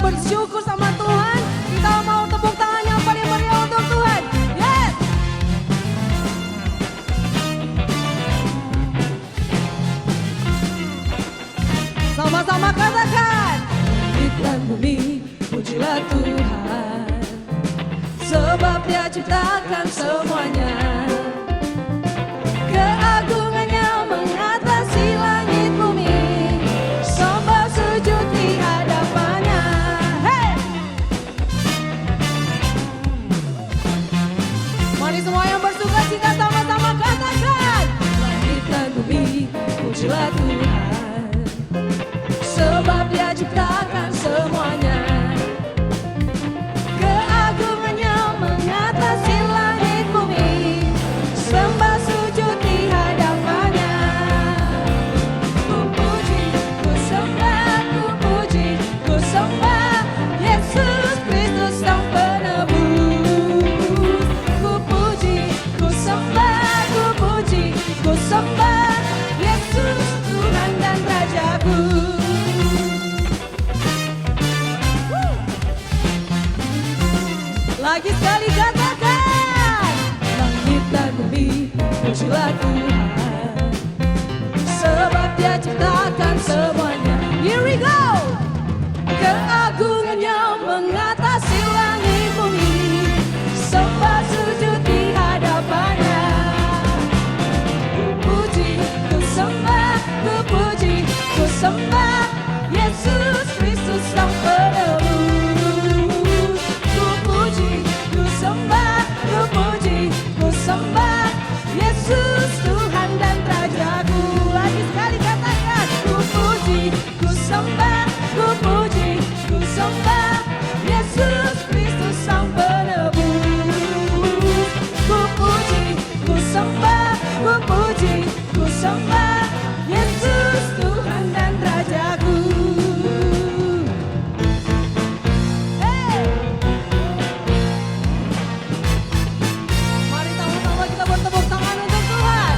bersyukur sama Tuhan. Kita mau tepuk tangan yang paling meriah untuk Tuhan. Yes! Sama-sama katakan, langit dan bumi pujilah Tuhan, sebab Dia ciptakan semuanya. Keagungannya mengatasi langit bumi, sembah sujud di hadapannya. Hey! Mari semua yang bersuka cita sama-sama katakan, langit dan bumi pujilah Tuhan, sebab Dia ciptakan semuanya. Keagungannya mengatasi langit bumi, sembah sujud di hadapannya. Ku puji, ku sembah, ku puji, ku sembah Yesus Kristus Sang Penebus. Ku puji, ku sembah, ku puji, ku sembah Yesus Tuhan dan Rajaku. Lagi sekali katakan, langit dan bumi pujilah Tuhan, sebab Dia ciptakan semuanya. Here we go. Keagungannya mengatasi langit bumi, sembah sujud di hadapannya. Ku puji, ku sembah, ku puji, ku sembah Yesus Kristus Sang Penebus. Ku sembah Yesus Tuhan dan Rajaku. Lagi sekali katakan, ku puji, ku sembah, ku puji, ku sembah Yesus Kristus Sang Penebus. Ku puji, ku sembah, ku puji, ku sembah Yesus Tuhan dan Rajaku. Bertepuk tangan untuk Tuhan.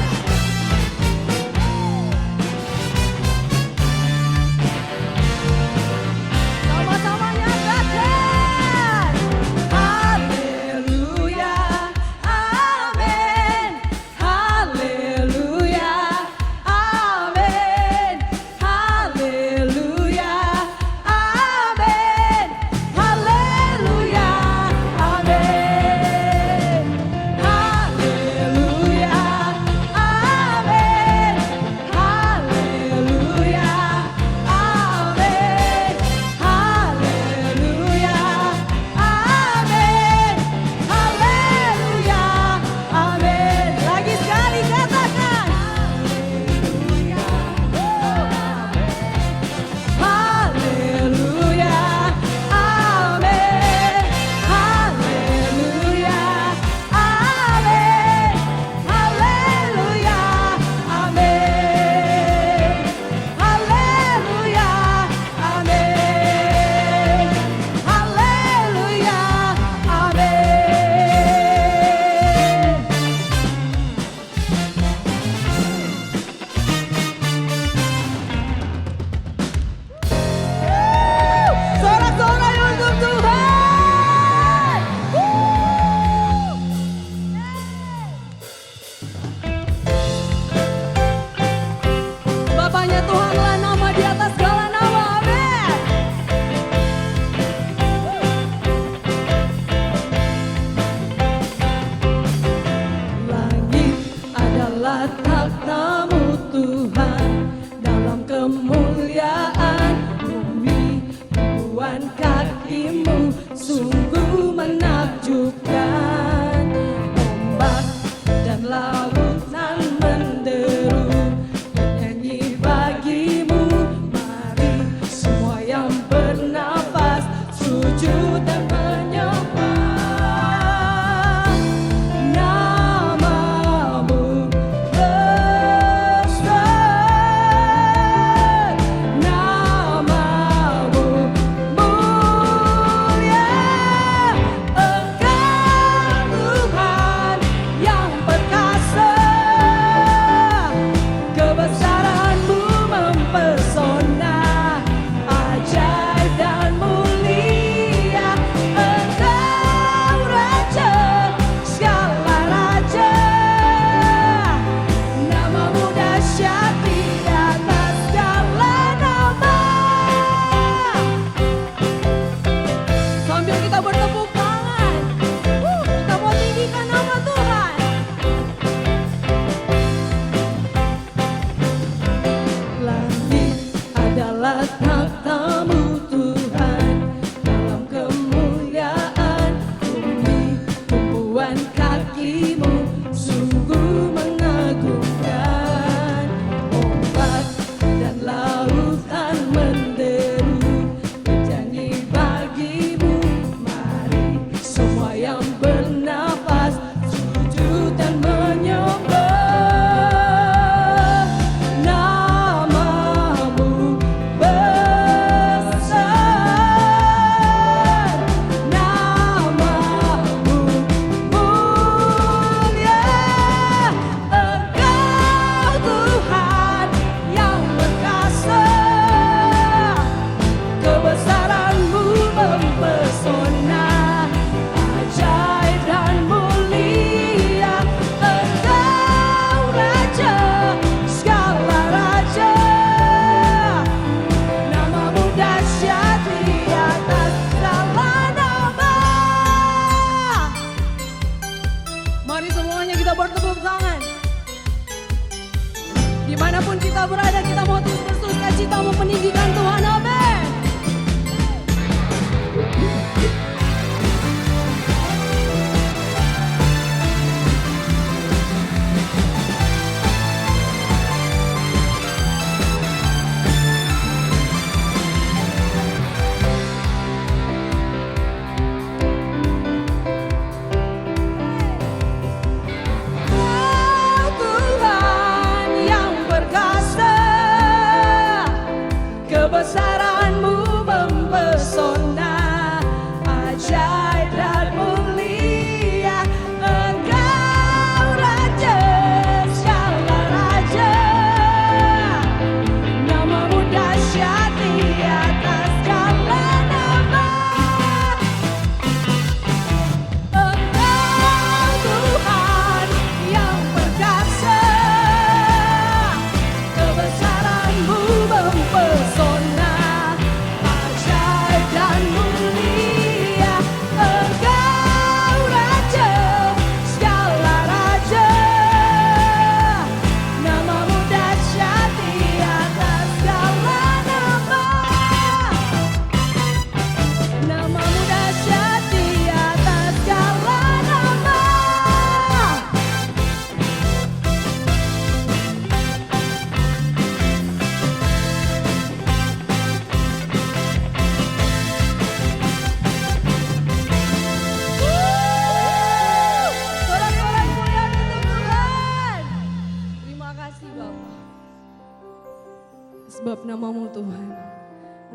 Tuhan,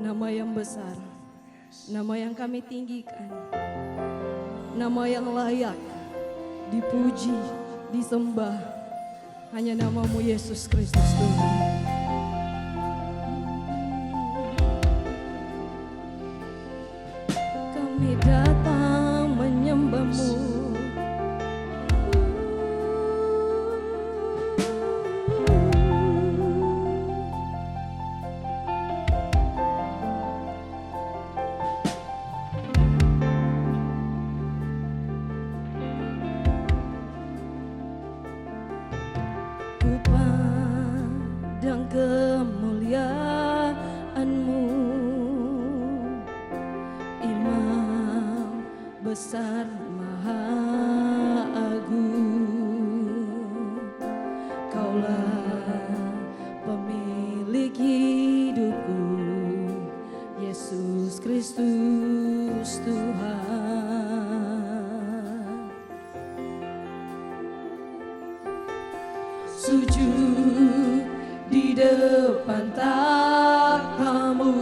nama yang besar, nama yang kami tinggikan, nama yang layak dipuji, disembah, hanya namamu Yesus Kristus Tuhan. Kami datang menyembahmu, dan kemuliaan-Mu, Imam besar Maha Agung. Kaulah pemilik hidupku, Yesus Kristus Tuhan. Sujud di depan takhtamu,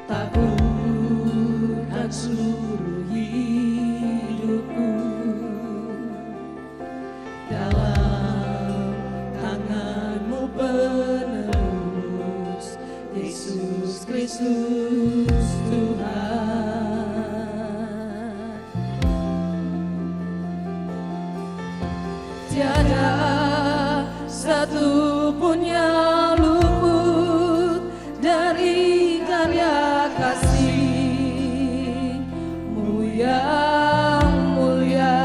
takutkan seluruh hidupku. Dalam tanganmu penerus, Yesus Kristus Tuhan. Tiada satu pun yang luput dari karya kasih-Mu yang mulia.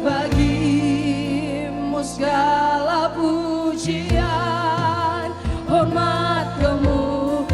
Bagi-Mu segala pujian, hormat, kemuliaan.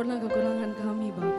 sempurna kekurangan kami, Bapa.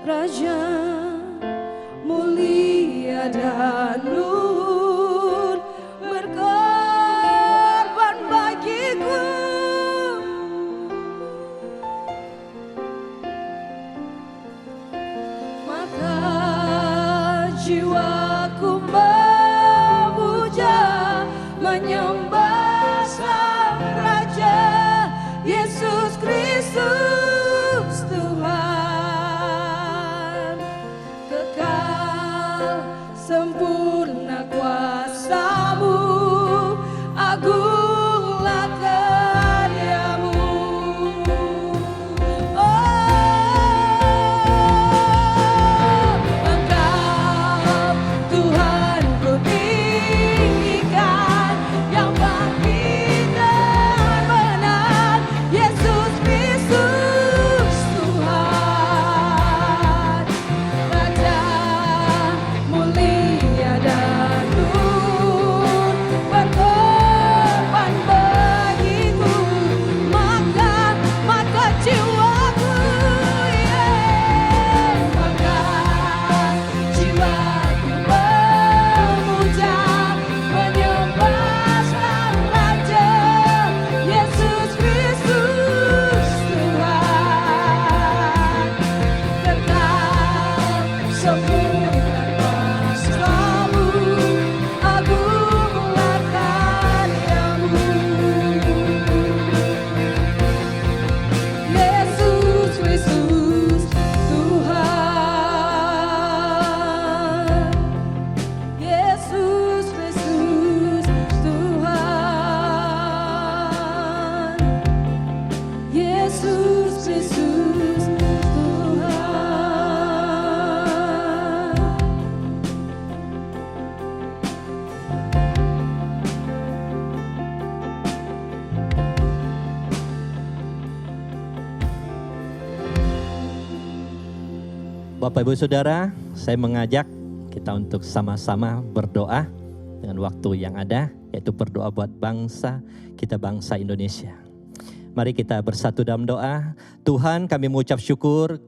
Raja mulia dan luhur berkorban bagiku. Maka jiwaku memuja, menyembah Sang Raja Yesus Kristus Tuhan. Sempurna kuasa-Mu, agunglah karya-Mu. Engkau Tuhan ku tinggikan, yang bangkit dan menang, Yesus Kristus Tuhan. Raja mulia dan luhur berkorban bagiku. Maka jiwaku, maka jiwaku memuja, menyembah Sang Raja Yesus Kristus Tuhan. Kekal sempurna kuasa-Mu, agunglah karya-Mu. Yesus Kristus Tuhan. Yesus Kristus Tuhan. Yesus Kristus Tuhan. Bapak Ibu Saudara, saya mengajak kita untuk sama-sama berdoa dengan waktu yang ada, yaitu berdoa buat bangsa kita, bangsa Indonesia. Mari kita bersatu dalam doa. Tuhan, kami mengucap syukur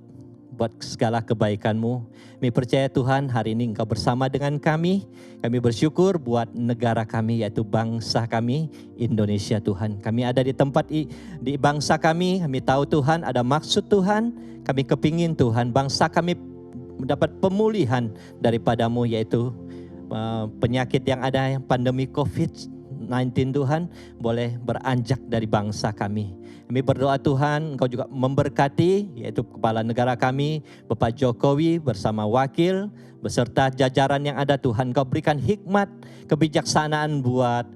buat segala kebaikan-Mu. Kami percaya Tuhan, hari ini Engkau bersama dengan kami. Kami bersyukur buat negara kami, yaitu bangsa kami, Indonesia Tuhan. Kami ada di tempat di bangsa kami tahu Tuhan ada maksud Tuhan. Kami kepingin Tuhan, bangsa kami mendapat pemulihan daripada-Mu, yaitu penyakit yang ada, yang pandemi COVID-19 Tuhan, boleh beranjak dari bangsa kami. Kami berdoa Tuhan, Engkau juga memberkati, yaitu kepala negara kami, Bapak Jokowi bersama wakil, beserta jajaran yang ada Tuhan. Engkau berikan hikmat, kebijaksanaan buat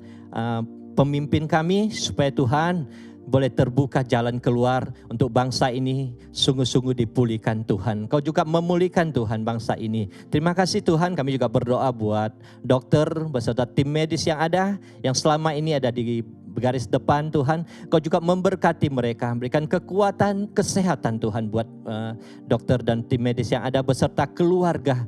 pemimpin kami, supaya Tuhan boleh terbuka jalan keluar untuk bangsa ini sungguh-sungguh dipulihkan Tuhan. Kau juga memulihkan Tuhan bangsa ini. Terima kasih Tuhan, kami juga berdoa buat dokter beserta tim medis yang ada, yang selama ini ada di garis depan Tuhan. Kau juga memberkati mereka, berikan kekuatan, kesehatan Tuhan buat dokter dan tim medis yang ada beserta keluarga.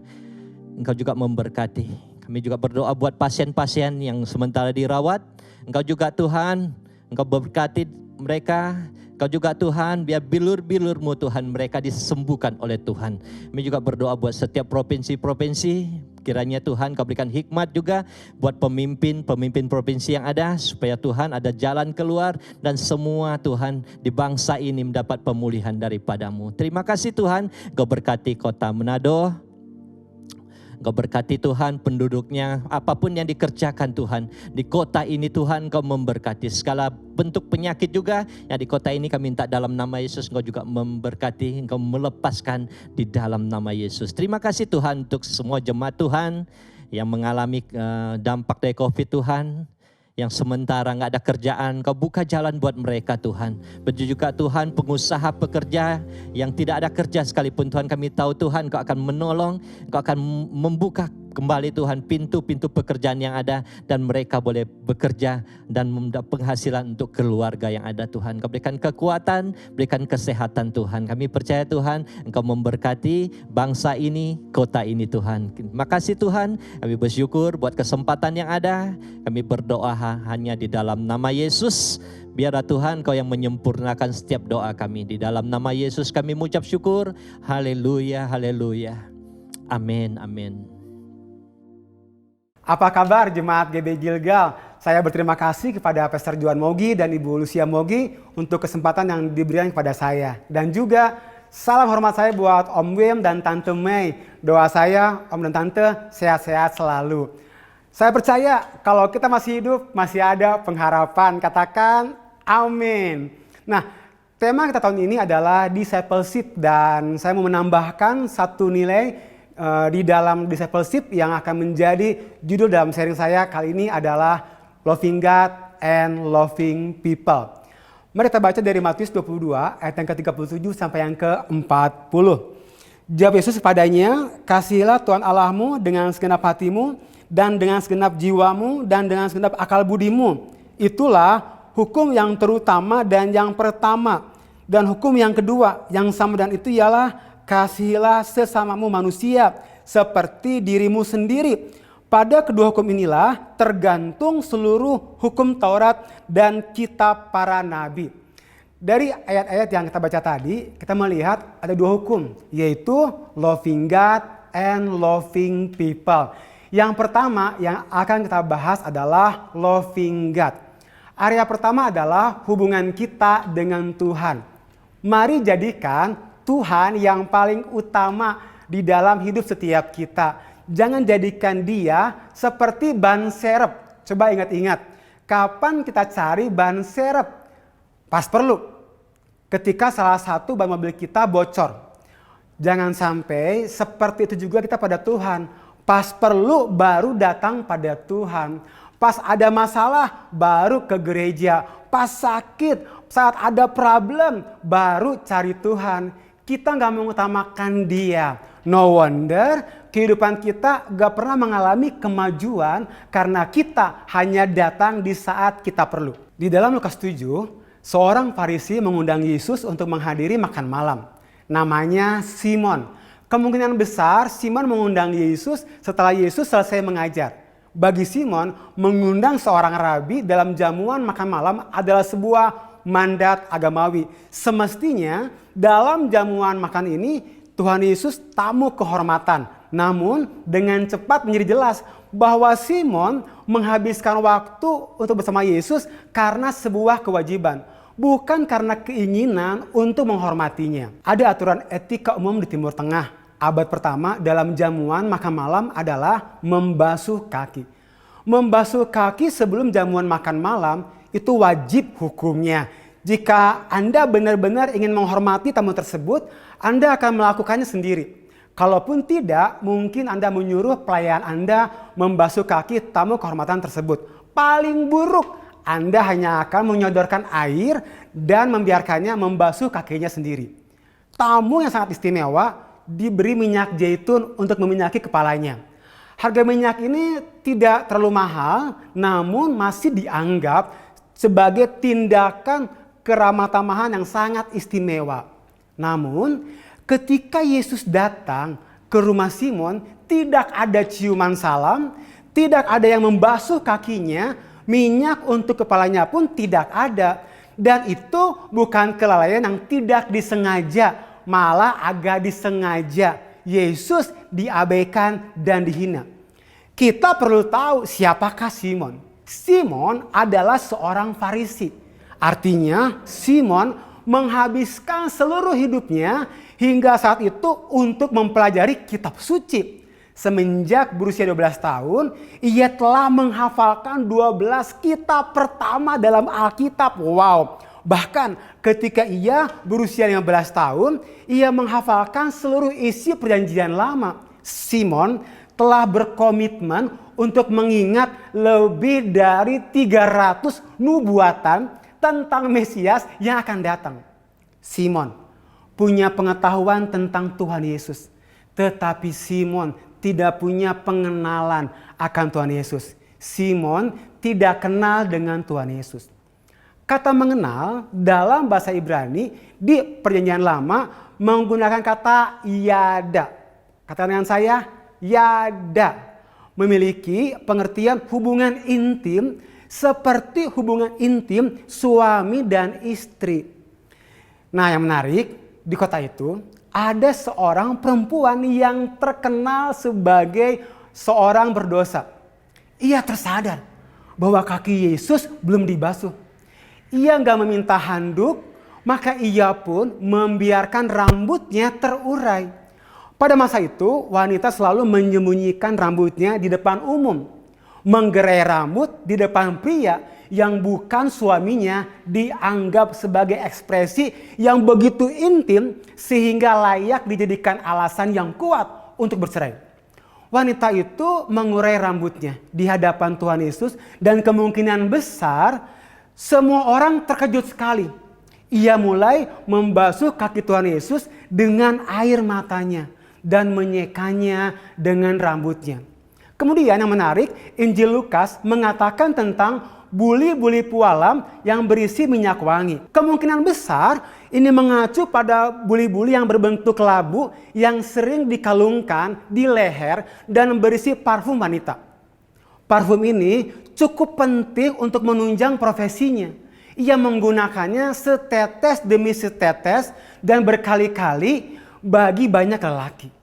Engkau juga memberkati. Kami juga berdoa buat pasien-pasien yang sementara dirawat. Engkau juga Tuhan, Engkau berkati mereka. Kau juga Tuhan, biar bilur-bilur-Mu Tuhan, mereka disembuhkan oleh Tuhan. Kami juga berdoa buat setiap provinsi-provinsi. Kiranya Tuhan Kau berikan hikmat juga buat pemimpin provinsi yang ada, supaya Tuhan ada jalan keluar dan semua Tuhan di bangsa ini mendapat pemulihan daripada-Mu. Terima kasih Tuhan, Kau berkati kota Manado. Engkau berkati Tuhan penduduknya, apapun yang dikerjakan Tuhan. Di kota ini Tuhan Engkau memberkati. Segala bentuk penyakit juga yang di kota ini kami minta dalam nama Yesus. Engkau juga memberkati, Engkau melepaskan di dalam nama Yesus. Terima kasih Tuhan untuk semua jemaat Tuhan yang mengalami dampak dari COVID Tuhan. Yang sementara nggak ada kerjaan, Kau buka jalan buat mereka Tuhan. Begitu juga Tuhan pengusaha pekerja yang tidak ada kerja sekalipun Tuhan, kami tahu Tuhan Kau akan menolong, Kau akan membuka kembali Tuhan pintu-pintu pekerjaan yang ada dan mereka boleh bekerja dan mendapat penghasilan untuk keluarga yang ada Tuhan. Kau berikan kekuatan, berikan kesehatan Tuhan. Kami percaya Tuhan Engkau memberkati bangsa ini, kota ini Tuhan. Makasih Tuhan, kami bersyukur buat kesempatan yang ada. Kami berdoa hanya di dalam nama Yesus. Biarlah Tuhan Kau yang menyempurnakan setiap doa kami. Di dalam nama Yesus kami mengucap syukur. Haleluya, haleluya. Amin, amin. Apa kabar jemaat GB Gilgal? Saya berterima kasih kepada Pastor Johan Mogi dan Ibu Lucia Mogi untuk kesempatan yang diberikan kepada saya. Dan juga salam hormat saya buat Om Wim dan Tante Mei. Doa saya Om dan Tante sehat-sehat selalu. Saya percaya kalau kita masih hidup masih ada pengharapan. Katakan amin. Nah, tema kita tahun ini adalah discipleship dan saya mau menambahkan satu nilai di dalam discipleship yang akan menjadi judul dalam sharing saya kali ini adalah Loving God and Loving People. Mari kita baca dari Matius 22 ayat yang ke-37 sampai yang ke-40. Jawab Yesus kepadanya, kasihilah Tuhan Allahmu dengan segenap hatimu dan dengan segenap jiwamu dan dengan segenap akal budimu. Itulah hukum yang terutama dan yang pertama. Dan hukum yang kedua yang sama dan itu ialah kasihilah sesamamu manusia seperti dirimu sendiri. Pada kedua hukum inilah tergantung seluruh hukum Taurat dan kitab para nabi. Dari ayat-ayat yang kita baca tadi, kita melihat ada dua hukum, yaitu loving God and loving people. Yang pertama yang akan kita bahas adalah loving God. Area pertama adalah hubungan kita dengan Tuhan. Mari jadikan Tuhan yang paling utama di dalam hidup setiap kita. Jangan jadikan Dia seperti ban serep. Coba ingat-ingat, kapan kita cari ban serep? Pas perlu. Ketika salah satu ban mobil kita bocor. Jangan sampai seperti itu juga kita pada Tuhan. Pas perlu baru datang pada Tuhan. Pas ada masalah baru ke gereja. Pas sakit, saat ada problem baru cari Tuhan. Kita gak mengutamakan Dia. No wonder kehidupan kita gak pernah mengalami kemajuan karena kita hanya datang di saat kita perlu. Di dalam Lukas 7, seorang Farisi mengundang Yesus untuk menghadiri makan malam. Namanya Simon. Kemungkinan besar Simon mengundang Yesus setelah Yesus selesai mengajar. Bagi Simon, mengundang seorang rabi dalam jamuan makan malam adalah sebuah mandat agamawi. Semestinya dalam jamuan makan ini Tuhan Yesus tamu kehormatan. Namun dengan cepat menjadi jelas bahwa Simon menghabiskan waktu untuk bersama Yesus karena sebuah kewajiban. Bukan karena keinginan untuk menghormatinya. Ada aturan etika umum di Timur Tengah. Abad pertama dalam jamuan makan malam adalah membasuh kaki. Membasuh kaki sebelum jamuan makan malam itu wajib hukumnya. Jika Anda benar-benar ingin menghormati tamu tersebut, Anda akan melakukannya sendiri. Kalaupun tidak, mungkin Anda menyuruh pelayan Anda membasuh kaki tamu kehormatan tersebut. Paling buruk, Anda hanya akan menyodorkan air dan membiarkannya membasuh kakinya sendiri. Tamu yang sangat istimewa diberi minyak zaitun untuk meminyaki kepalanya. Harga minyak ini tidak terlalu mahal, namun masih dianggap sebagai tindakan keramah tamahan yang sangat istimewa. Namun, ketika Yesus datang ke rumah Simon, tidak ada ciuman salam, tidak ada yang membasuh kakinya, minyak untuk kepalanya pun tidak ada. Dan itu bukan kelalaian yang tidak disengaja, malah agak disengaja. Yesus diabaikan dan dihina. Kita perlu tahu siapakah Simon. Simon adalah seorang Farisi. Artinya Simon menghabiskan seluruh hidupnya hingga saat itu untuk mempelajari kitab suci. Semenjak berusia 12 tahun, ia telah menghafalkan 12 kitab pertama dalam Alkitab. Wow! Bahkan ketika ia berusia 15 tahun, ia menghafalkan seluruh isi perjanjian lama. Simon telah berkomitmen untuk mengingat lebih dari 300 nubuatan tentang Mesias yang akan datang. Simon punya pengetahuan tentang Tuhan Yesus. Tetapi Simon tidak punya pengenalan akan Tuhan Yesus. Simon tidak kenal dengan Tuhan Yesus. Kata mengenal dalam bahasa Ibrani di Perjanjian Lama menggunakan kata yada. Kata dengan saya, yada. Memiliki pengertian hubungan intim seperti hubungan intim suami dan istri. Nah, yang menarik, di kota itu ada seorang perempuan yang terkenal sebagai seorang berdosa. Ia tersadar bahwa kaki Yesus belum dibasuh. Ia nggak meminta handuk, maka ia pun membiarkan rambutnya terurai. Pada masa itu, wanita selalu menyembunyikan rambutnya di depan umum. Menggerai rambut di depan pria yang bukan suaminya dianggap sebagai ekspresi yang begitu intim sehingga layak dijadikan alasan yang kuat untuk bercerai. Wanita itu mengurai rambutnya di hadapan Tuhan Yesus dan kemungkinan besar semua orang terkejut sekali. Ia mulai membasuh kaki Tuhan Yesus dengan air matanya dan menyekanya dengan rambutnya. Kemudian yang menarik, Injil Lukas mengatakan tentang buli-buli pualam yang berisi minyak wangi. Kemungkinan besar ini mengacu pada buli-buli yang berbentuk labu yang sering dikalungkan di leher dan berisi parfum wanita. Parfum ini cukup penting untuk menunjang profesinya. Ia menggunakannya setetes demi setetes dan berkali-kali bagi banyak lelaki.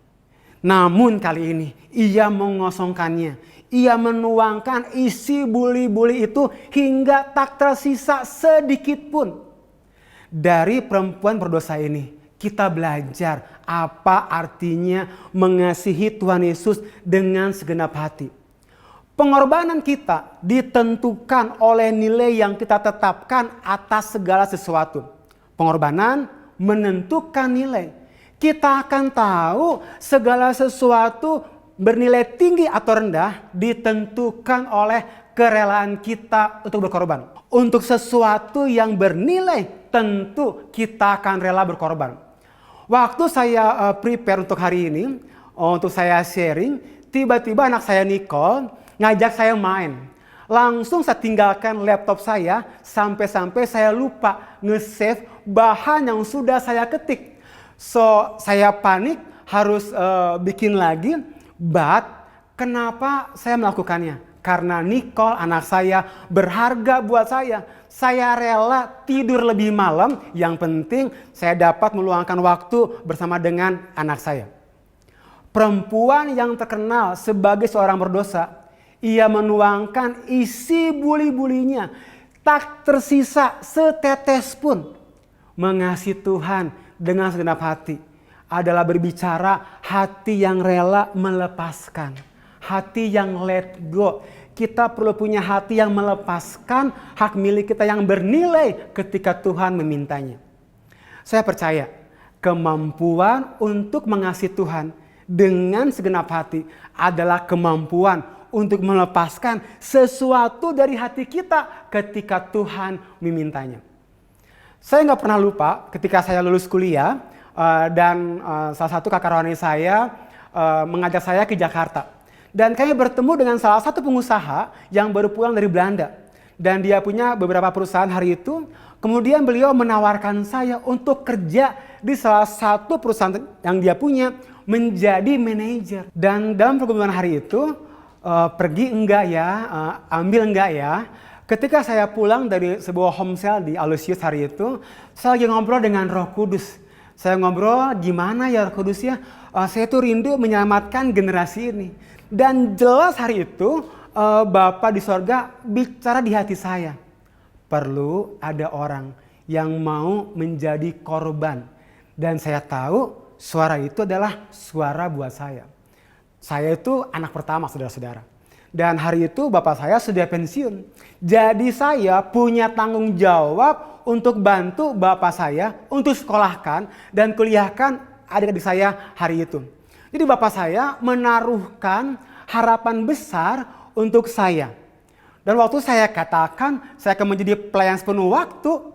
Namun kali ini ia mengosongkannya. Ia menuangkan isi buli-buli itu hingga tak tersisa sedikit pun. Dari perempuan berdosa ini kita belajar apa artinya mengasihi Tuhan Yesus dengan segenap hati. Pengorbanan kita ditentukan oleh nilai yang kita tetapkan atas segala sesuatu. Pengorbanan menentukan nilai. Kita akan tahu segala sesuatu bernilai tinggi atau rendah ditentukan oleh kerelaan kita untuk berkorban. Untuk sesuatu yang bernilai tentu kita akan rela berkorban. Waktu saya prepare untuk hari ini, untuk saya sharing, tiba-tiba anak saya Nicole ngajak saya main. Langsung saya tinggalkan laptop saya sampai-sampai saya lupa nge-save bahan yang sudah saya ketik. So saya panik harus bikin lagi. But kenapa saya melakukannya? Karena Nicole anak saya berharga buat saya. Saya rela tidur lebih malam. Yang penting saya dapat meluangkan waktu bersama dengan anak saya. Perempuan yang terkenal sebagai seorang berdosa. Ia menuangkan isi buli-bulinya. Tak tersisa setetes pun. Mengasihi Tuhan dengan segenap hati adalah berbicara hati yang rela melepaskan. Hati yang let go. Kita perlu punya hati yang melepaskan hak milik kita yang bernilai ketika Tuhan memintanya. Saya percaya kemampuan untuk mengasihi Tuhan dengan segenap hati adalah kemampuan untuk melepaskan sesuatu dari hati kita ketika Tuhan memintanya. Saya nggak pernah lupa ketika saya lulus kuliah dan salah satu kakak rohani saya mengajak saya ke Jakarta. Dan kami bertemu dengan salah satu pengusaha yang baru pulang dari Belanda. Dan dia punya beberapa perusahaan hari itu. Kemudian beliau menawarkan saya untuk kerja di salah satu perusahaan yang dia punya menjadi manajer. Dan dalam pergumulan hari itu, pergi enggak ya, ambil enggak ya. Ketika saya pulang dari sebuah home sale di Alusius hari itu, saya lagi ngobrol dengan Roh Kudus. Saya ngobrol, gimana ya Roh Kudus ya, saya tuh rindu menyelamatkan generasi ini. Dan jelas hari itu Bapa di sorga bicara di hati saya. Perlu ada orang yang mau menjadi korban. Dan saya tahu suara itu adalah suara buat saya. Saya itu anak pertama, saudara-saudara. Dan hari itu bapak saya sudah pensiun. Jadi saya punya tanggung jawab untuk bantu bapak saya untuk sekolahkan dan kuliahkan adik-adik saya hari itu. Jadi bapak saya menaruhkan harapan besar untuk saya. Dan waktu saya katakan saya akan menjadi pelayan sepenuh waktu,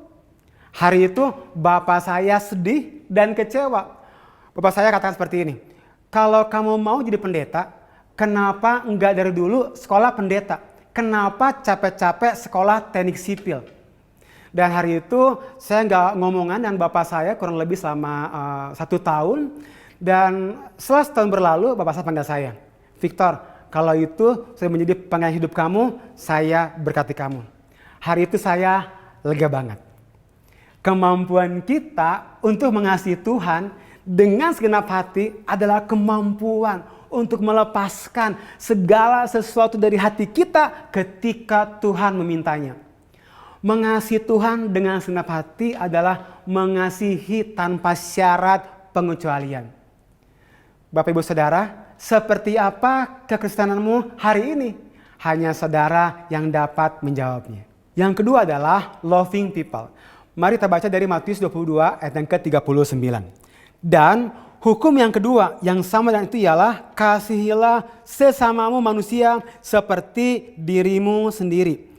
hari itu bapak saya sedih dan kecewa. Bapak saya katakan seperti ini, kalau kamu mau jadi pendeta, kenapa enggak dari dulu sekolah pendeta? Kenapa capek-capek sekolah teknik sipil? Dan hari itu saya nggak ngomongan dengan bapak saya kurang lebih selama 1 tahun. Dan setelah setahun berlalu bapak saya panggil saya, Victor, kalau itu saya menjadi panggilan hidup kamu, saya berkati kamu. Hari itu saya lega banget. Kemampuan kita untuk mengasihi Tuhan dengan segenap hati adalah kemampuan untuk melepaskan segala sesuatu dari hati kita ketika Tuhan memintanya. Mengasihi Tuhan dengan segenap hati adalah mengasihi tanpa syarat pengecualian. Bapak Ibu Saudara, seperti apa kekristenanmu hari ini? Hanya saudara yang dapat menjawabnya. Yang kedua adalah loving people. Mari kita baca dari Matius 22 ayat yang ke-39. Dan hukum yang kedua yang sama dengan itu ialah kasihilah sesamamu manusia seperti dirimu sendiri.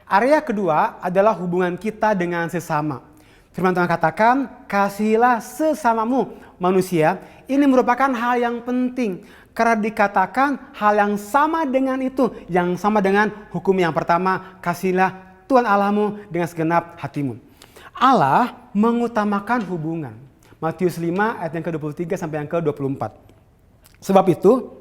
Area kedua adalah hubungan kita dengan sesama. Firman Tuhan katakan kasihilah sesamamu manusia. Ini merupakan hal yang penting karena dikatakan hal yang sama dengan itu, yang sama dengan hukum yang pertama, kasihilah Tuhan Allahmu dengan segenap hatimu. Allah mengutamakan hubungan. Matius 5 ayat yang ke-23 sampai yang ke-24. Sebab itu,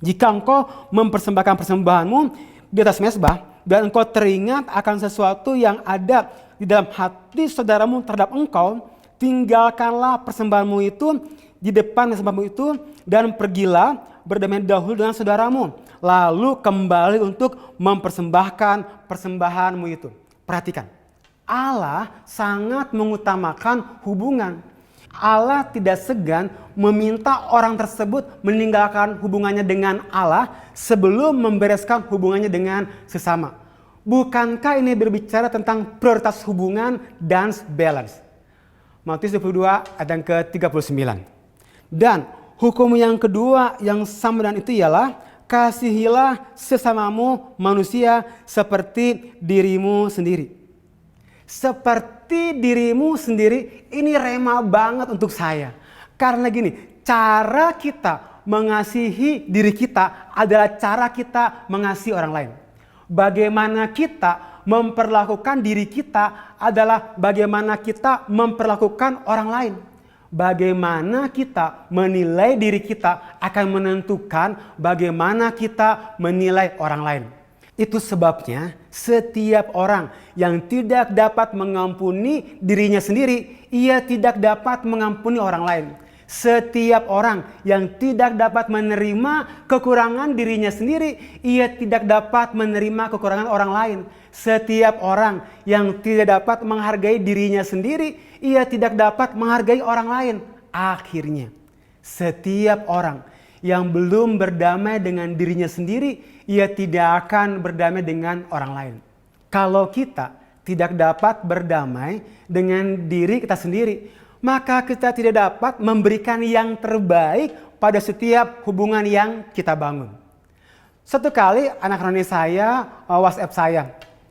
jika engkau mempersembahkan persembahanmu di atas mezbah dan engkau teringat akan sesuatu yang ada di dalam hati saudaramu terhadap engkau, tinggalkanlah persembahanmu itu di depan mezbahmu itu dan pergilah berdamai dahulu dengan saudaramu. Lalu kembali untuk mempersembahkan persembahanmu itu. Perhatikan, Allah sangat mengutamakan hubungan. Allah tidak segan meminta orang tersebut meninggalkan hubungannya dengan Allah sebelum membereskan hubungannya dengan sesama. Bukankah ini berbicara tentang prioritas hubungan dan balance? Matius 22 ayat yang ke-39. Dan hukum yang kedua yang sama dengan itu ialah kasihilah sesamamu manusia seperti dirimu sendiri. Seperti dirimu sendiri, ini rema banget untuk saya. Karena gini, cara kita mengasihi diri kita adalah cara kita mengasihi orang lain. Bagaimana kita memperlakukan diri kita adalah bagaimana kita memperlakukan orang lain. Bagaimana kita menilai diri kita akan menentukan bagaimana kita menilai orang lain. Itu sebabnya setiap orang yang tidak dapat mengampuni dirinya sendiri, ia tidak dapat mengampuni orang lain. Setiap orang yang tidak dapat menerima kekurangan dirinya sendiri, ia tidak dapat menerima kekurangan orang lain. Setiap orang yang tidak dapat menghargai dirinya sendiri, ia tidak dapat menghargai orang lain. Akhirnya, setiap orang yang belum berdamai dengan dirinya sendiri, ia tidak akan berdamai dengan orang lain. Kalau kita tidak dapat berdamai dengan diri kita sendiri, maka kita tidak dapat memberikan yang terbaik pada setiap hubungan yang kita bangun. Satu kali anak rani saya WhatsApp saya.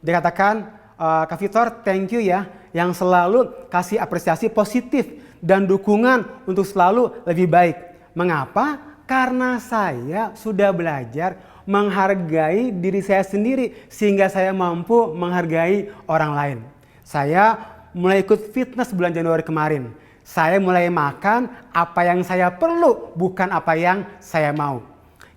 Dia katakan, Kak Victor, thank you ya yang selalu kasih apresiasi positif dan dukungan untuk selalu lebih baik. Mengapa? Karena saya sudah belajar menghargai diri saya sendiri sehingga saya mampu menghargai orang lain. Saya mulai ikut fitness bulan Januari kemarin. Saya mulai makan apa yang saya perlu, bukan apa yang saya mau.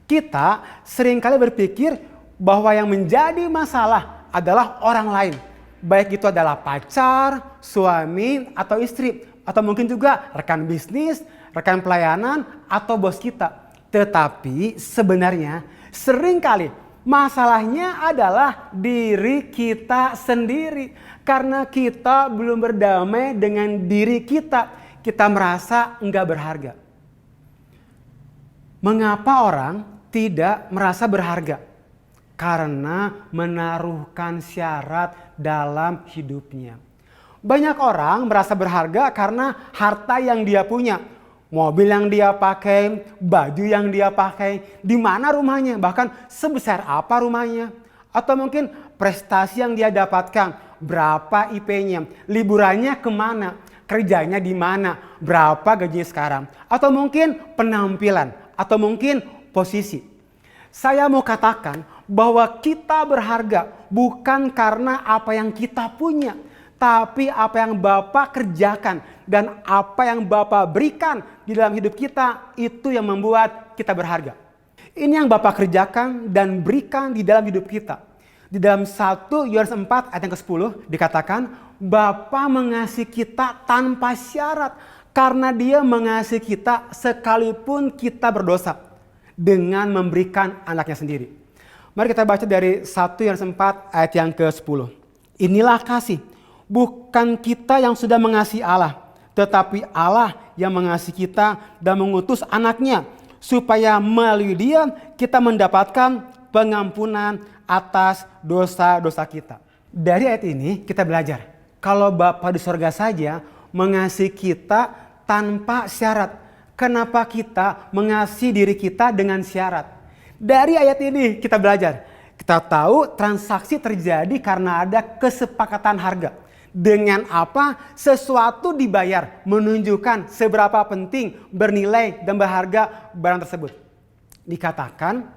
Kita seringkali berpikir bahwa yang menjadi masalah adalah orang lain. Baik itu adalah pacar, suami, atau istri. Atau mungkin juga rekan bisnis, rekan pelayanan, atau bos kita. Tetapi sebenarnya seringkali masalahnya adalah diri kita sendiri. Karena kita belum berdamai dengan diri kita. Kita merasa enggak berharga. Mengapa orang tidak merasa berharga? Karena menaruhkan syarat dalam hidupnya. Banyak orang merasa berharga karena harta yang dia punya. Mobil yang dia pakai, baju yang dia pakai, di mana rumahnya, bahkan sebesar apa rumahnya. Atau mungkin prestasi yang dia dapatkan, berapa IP-nya, liburannya kemana, kerjanya di mana, berapa gajinya sekarang. Atau mungkin penampilan, atau mungkin posisi. Saya mau katakan bahwa kita berharga bukan karena apa yang kita punya, tapi apa yang Bapa kerjakan dan apa yang Bapa berikan di dalam hidup kita, itu yang membuat kita berharga. Ini yang Bapa kerjakan dan berikan di dalam hidup kita. Di dalam 1 Yohanes 4 ayat yang ke-10 dikatakan, Bapa mengasihi kita tanpa syarat karena Dia mengasihi kita sekalipun kita berdosa dengan memberikan anaknya sendiri. Mari kita baca dari 1 Yohanes 4 ayat yang ke-10. Inilah kasih, bukan kita yang sudah mengasihi Allah, tetapi Allah yang mengasihi kita dan mengutus anaknya, supaya melalui Dia kita mendapatkan pengampunan atas dosa-dosa kita. Dari ayat ini kita belajar, kalau Bapa di sorga saja mengasihi kita tanpa syarat, kenapa kita mengasihi diri kita dengan syarat? Dari ayat ini kita belajar, kita tahu transaksi terjadi karena ada kesepakatan harga. Dengan apa sesuatu dibayar menunjukkan seberapa penting, bernilai dan berharga barang tersebut. Dikatakan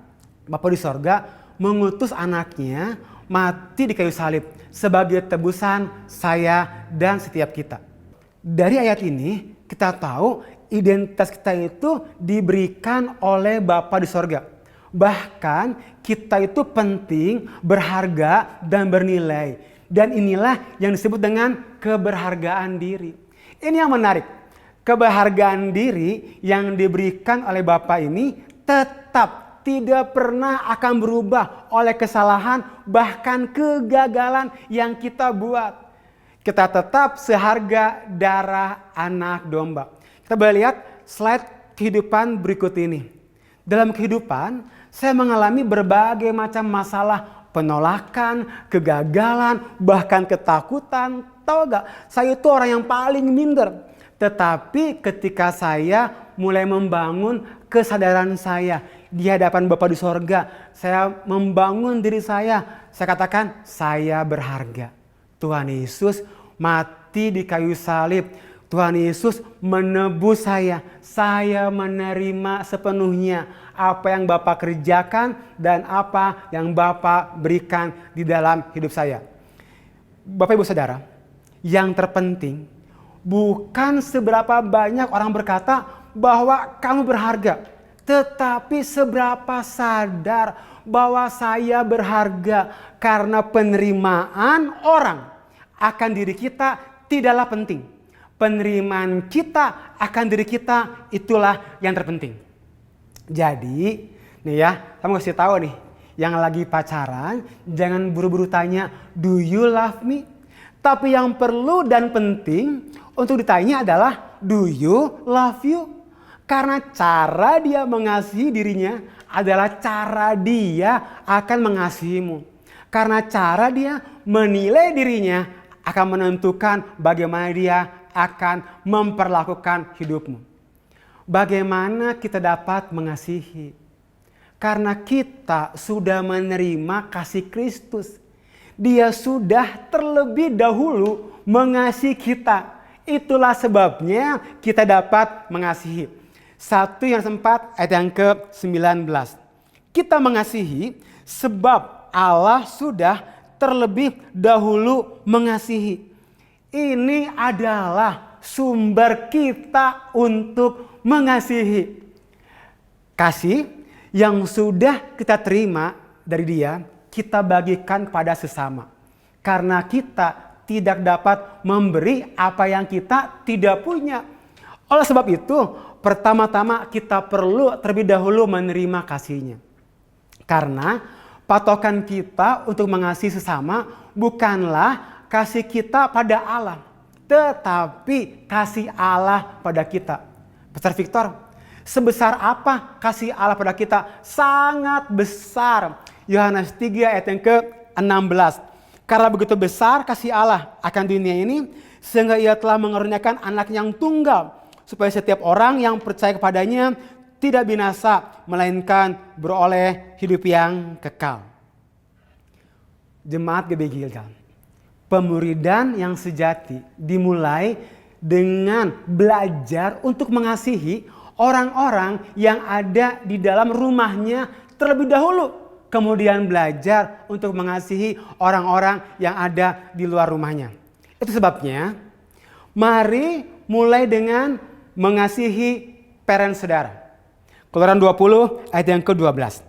Bapa di sorga mengutus anaknya mati di kayu salib sebagai tebusan saya dan setiap kita. Dari ayat ini kita tahu identitas kita itu diberikan oleh Bapa di sorga. Bahkan kita itu penting, berharga dan bernilai. Dan inilah yang disebut dengan keberhargaan diri. Ini yang menarik. Keberhargaan diri yang diberikan oleh Bapa ini tetap tidak pernah akan berubah oleh kesalahan, bahkan kegagalan yang kita buat. Kita tetap seharga darah anak domba. Kita boleh lihat slide kehidupan berikut ini. Dalam kehidupan, saya mengalami berbagai macam masalah, penolakan, kegagalan, bahkan ketakutan. Tahu gak, saya itu orang yang paling minder. Tetapi ketika saya mulai membangun kesadaran saya di hadapan Bapa di sorga, saya membangun diri saya katakan saya berharga. Tuhan Yesus mati di kayu salib, Tuhan Yesus menebus saya menerima sepenuhnya apa yang Bapa kerjakan dan apa yang Bapa berikan di dalam hidup saya. Bapak Ibu Saudara, yang terpenting bukan seberapa banyak orang berkata bahwa kamu berharga, tetapi seberapa sadar bahwa saya berharga karena penerimaan orang akan diri kita tidaklah penting. Penerimaan kita akan diri kita itulah yang terpenting. Jadi, nih ya, saya mau kasih tahu nih, yang lagi pacaran jangan buru-buru tanya, "Do you love me?" Tapi yang perlu dan penting untuk ditanya adalah, "Do you love you?" Karena cara dia mengasihi dirinya adalah cara dia akan mengasihimu. Karena cara dia menilai dirinya akan menentukan bagaimana dia akan memperlakukan hidupmu. Bagaimana kita dapat mengasihi? Karena kita sudah menerima kasih Kristus. Dia sudah terlebih dahulu mengasihi kita. Itulah sebabnya kita dapat mengasihi. 1 Yohanes 4 ayat yang ke-19. Kita mengasihi sebab Allah sudah terlebih dahulu mengasihi. Ini adalah sumber kita untuk mengasihi. Kasih yang sudah kita terima dari Dia, kita bagikan pada sesama. Karena kita tidak dapat memberi apa yang kita tidak punya. Oleh sebab itu, pertama-tama kita perlu terlebih dahulu menerima kasih-Nya. Karena patokan kita untuk mengasihi sesama bukanlah kasih kita pada Allah, tetapi kasih Allah pada kita. Pastor Victor, Sebesar apa kasih Allah pada kita? Sangat besar. Yohanes 3 ayat yang ke-16. Karena begitu besar kasih Allah akan dunia ini, sehingga ia telah mengaruniakan anak yang tunggal, supaya setiap orang yang percaya kepadanya tidak binasa, melainkan beroleh hidup yang kekal. Jemaat GBI Gilgal, pemuridan yang sejati dimulai dengan belajar untuk mengasihi orang-orang yang ada di dalam rumahnya terlebih dahulu. Kemudian belajar untuk mengasihi orang-orang yang ada di luar rumahnya. Itu sebabnya mari mulai dengan mengasihi parents saudara. Keluaran 20 ayat yang ke-12.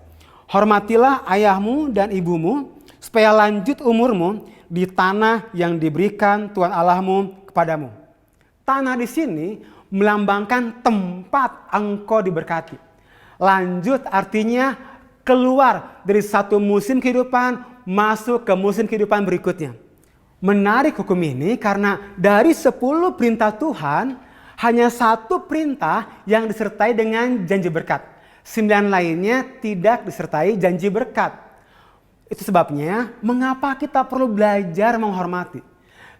Hormatilah ayahmu dan ibumu supaya lanjut umurmu di tanah yang diberikan Tuhan Allahmu kepadamu. Tanah di sini melambangkan tempat engkau diberkati. Lanjut artinya keluar dari satu musim kehidupan masuk ke musim kehidupan berikutnya. Menarik hukum ini karena dari 10 perintah Tuhan hanya 1 perintah yang disertai dengan janji berkat. 9 lainnya tidak disertai janji berkat. Itu sebabnya mengapa kita perlu belajar menghormati.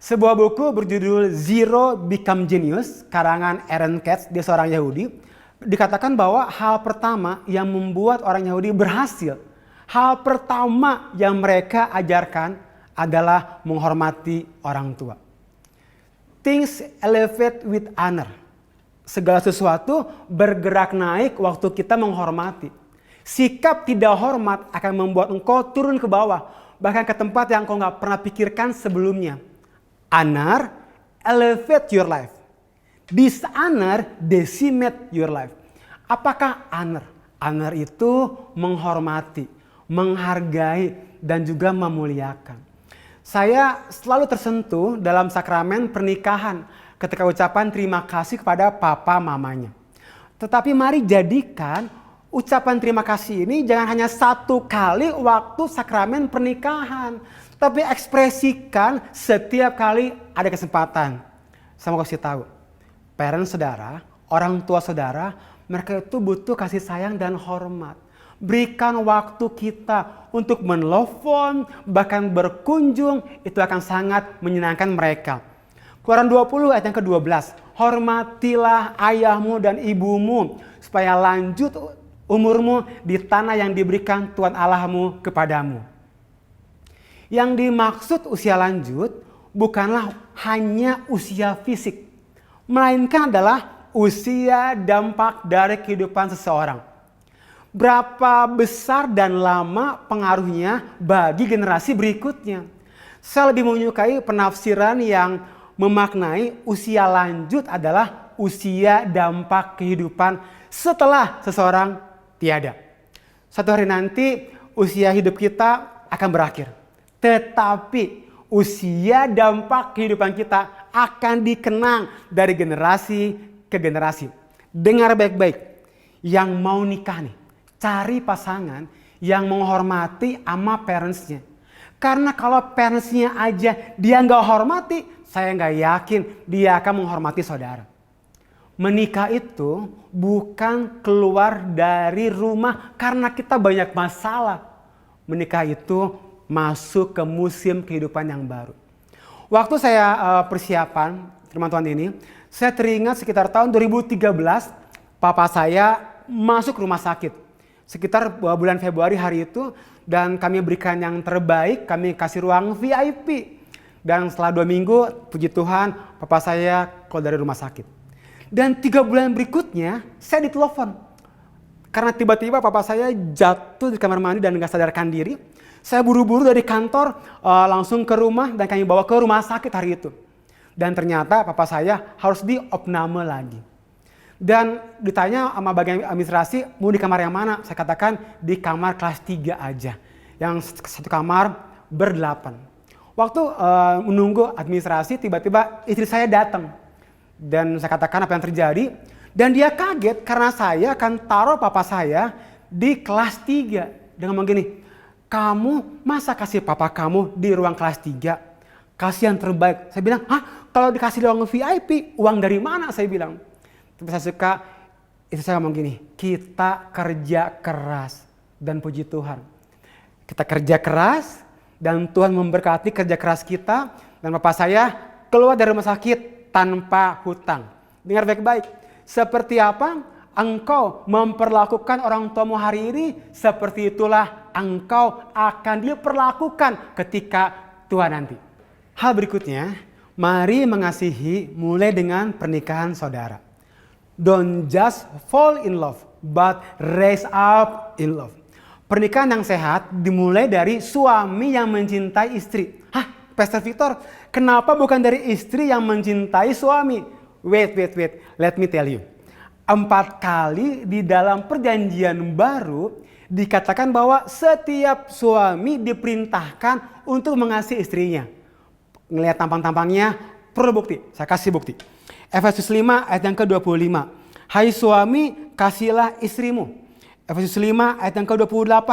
Sebuah buku berjudul Zero Become Genius karangan Aaron Katz, dia seorang Yahudi. Dikatakan bahwa hal pertama yang membuat orang Yahudi berhasil, hal pertama yang mereka ajarkan adalah menghormati orang tua. Things elevate with honor. Segala sesuatu bergerak naik waktu kita menghormati. Sikap tidak hormat akan membuat engkau turun ke bawah, bahkan ke tempat yang engkau gak pernah pikirkan sebelumnya. Honor elevate your life. Dishonor decimate your life. Apakah honor? Honor itu menghormati, menghargai, dan juga memuliakan. Saya selalu tersentuh dalam sakramen pernikahan ketika ucapan terima kasih kepada papa mamanya. Tetapi mari jadikan ucapan terima kasih ini jangan hanya 1 kali waktu sakramen pernikahan, tapi ekspresikan setiap kali ada kesempatan. Saya mau kasih tahu. Parents saudara, orang tua saudara, mereka itu butuh kasih sayang dan hormat. Berikan waktu kita untuk menelpon, bahkan berkunjung, itu akan sangat menyenangkan mereka. Keluaran 20 ayat yang ke-12. Hormatilah ayahmu dan ibumu, supaya lanjut umurmu di tanah yang diberikan Tuhan Allahmu kepadamu. Yang dimaksud usia lanjut bukanlah hanya usia fisik, melainkan adalah usia dampak dari kehidupan seseorang. Berapa besar dan lama pengaruhnya bagi generasi berikutnya. Saya lebih menyukai penafsiran yang memaknai usia lanjut adalah usia dampak kehidupan setelah seseorang tiada. Suatu hari nanti usia hidup kita akan berakhir. Tetapi usia dampak kehidupan kita akan dikenang dari generasi ke generasi. Dengar baik-baik, yang mau nikah nih, cari pasangan yang menghormati ama parentsnya. Karena kalau parentsnya aja dia nggak hormati, saya nggak yakin dia akan menghormati saudara. Menikah itu bukan keluar dari rumah karena kita banyak masalah. Menikah itu masuk ke musim kehidupan yang baru. Waktu saya persiapan firman Tuhan ini, saya teringat sekitar tahun 2013, papa saya masuk rumah sakit. Sekitar bulan Februari hari itu, dan kami berikan yang terbaik, kami kasih ruang VIP. Dan setelah 2 minggu, puji Tuhan, papa saya keluar dari rumah sakit. Dan 3 bulan berikutnya, saya ditelepon. Karena tiba-tiba papa saya jatuh di kamar mandi dan gak sadarkan diri. Saya buru-buru dari kantor langsung ke rumah dan kami bawa ke rumah sakit hari itu. Dan ternyata papa saya harus diopname lagi. Dan ditanya sama bagian administrasi, mau di kamar yang mana? Saya katakan di kamar kelas 3 aja. Yang satu kamar ber-8. Waktu menunggu administrasi, tiba-tiba istri saya datang. Dan saya katakan apa yang terjadi. Dan dia kaget karena saya akan taruh papa saya di kelas 3. Dengan ngomong gini, kamu masa kasih papa kamu di ruang kelas 3? Kasih yang terbaik. Saya bilang, hah? Kalau dikasih ruang VIP, uang dari mana? Saya bilang. Tapi saya suka Itu saya ngomong gini, kita kerja keras dan puji Tuhan. Kita kerja keras dan Tuhan memberkati kerja keras kita. Dan bapak saya keluar dari rumah sakit tanpa hutang. Dengar baik-baik, seperti apa engkau memperlakukan orang tuamu hari ini, seperti itulah engkau akan diperlakukan ketika tua nanti. Hal berikutnya, mari mengasihi mulai dengan pernikahan saudara. Don't just fall in love, but raise up in love. Pernikahan yang sehat dimulai dari suami yang mencintai istri. Hah, Pastor Victor, kenapa bukan dari istri yang mencintai suami? Wait, let me tell you. 4 kali di dalam perjanjian baru dikatakan bahwa setiap suami diperintahkan untuk mengasihi istrinya. Ngelihat tampang-tampangnya, perlu bukti. Saya kasih bukti. Efesus 5 ayat yang ke-25. Hai suami, kasihilah istrimu. Efesus 5 ayat yang ke-28.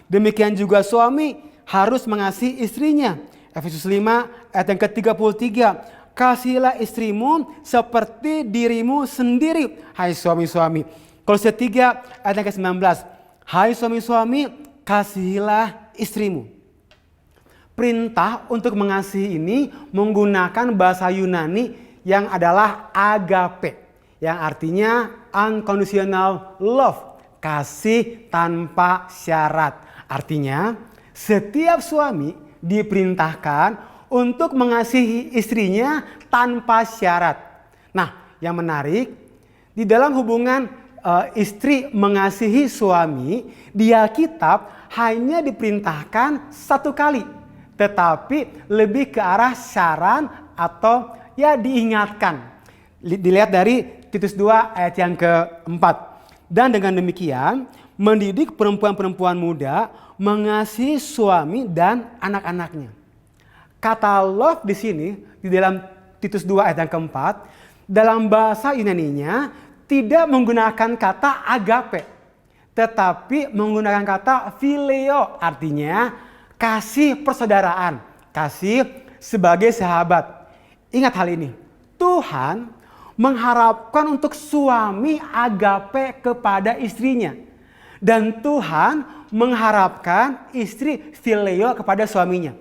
Demikian juga suami harus mengasihi istrinya. Efesus 5 ayat yang ke-33. Kasihilah istrimu seperti dirimu sendiri. Hai suami-suami. Kolose 3 ayat yang ke-19. Hai suami-suami, kasihilah istrimu. Perintah untuk mengasihi ini menggunakan bahasa Yunani yang adalah agape, yang artinya unconditional love, kasih tanpa syarat. Artinya setiap suami diperintahkan untuk mengasihi istrinya tanpa syarat. Nah, yang menarik, di dalam hubungan istri mengasihi suami, di Alkitab hanya diperintahkan 1 kali. Tetapi lebih ke arah saran atau ya diingatkan. Dilihat dari Titus 2 ayat yang ke-4. Dan dengan demikian mendidik perempuan-perempuan muda mengasihi suami dan anak-anaknya. Kata love di sini di dalam Titus 2 ayat yang ke-4 dalam bahasa Yunaninya tidak menggunakan kata agape, tetapi menggunakan kata phileo, artinya kasih persaudaraan, kasih sebagai sahabat. Ingat hal ini, Tuhan mengharapkan untuk suami agape kepada istrinya. Dan Tuhan mengharapkan istri phileo kepada suaminya.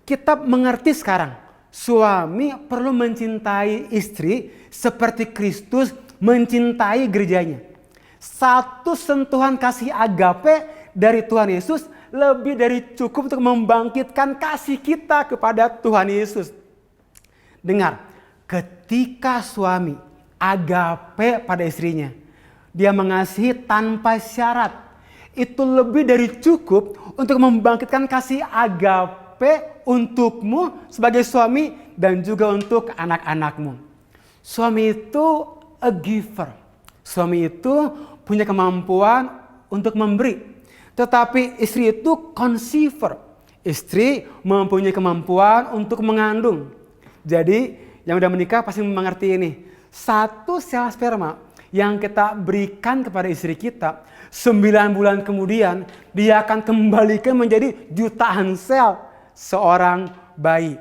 Kita mengerti sekarang, suami perlu mencintai istri seperti Kristus mencintai gerejanya. Satu sentuhan kasih agape dari Tuhan Yesus lebih dari cukup untuk membangkitkan kasih kita kepada Tuhan Yesus. Dengar, ketika suami agape pada istrinya, dia mengasihi tanpa syarat, itu lebih dari cukup untuk membangkitkan kasih agape untukmu sebagai suami dan juga untuk anak-anakmu. Suami itu a giver. Suami itu punya kemampuan untuk memberi. Tetapi istri itu conceiver. Istri mempunyai kemampuan untuk mengandung. Jadi yang udah menikah pasti mengerti ini. 1 sel sperma yang kita berikan kepada istri kita, 9 bulan kemudian dia akan kembalikan menjadi jutaan sel seorang bayi.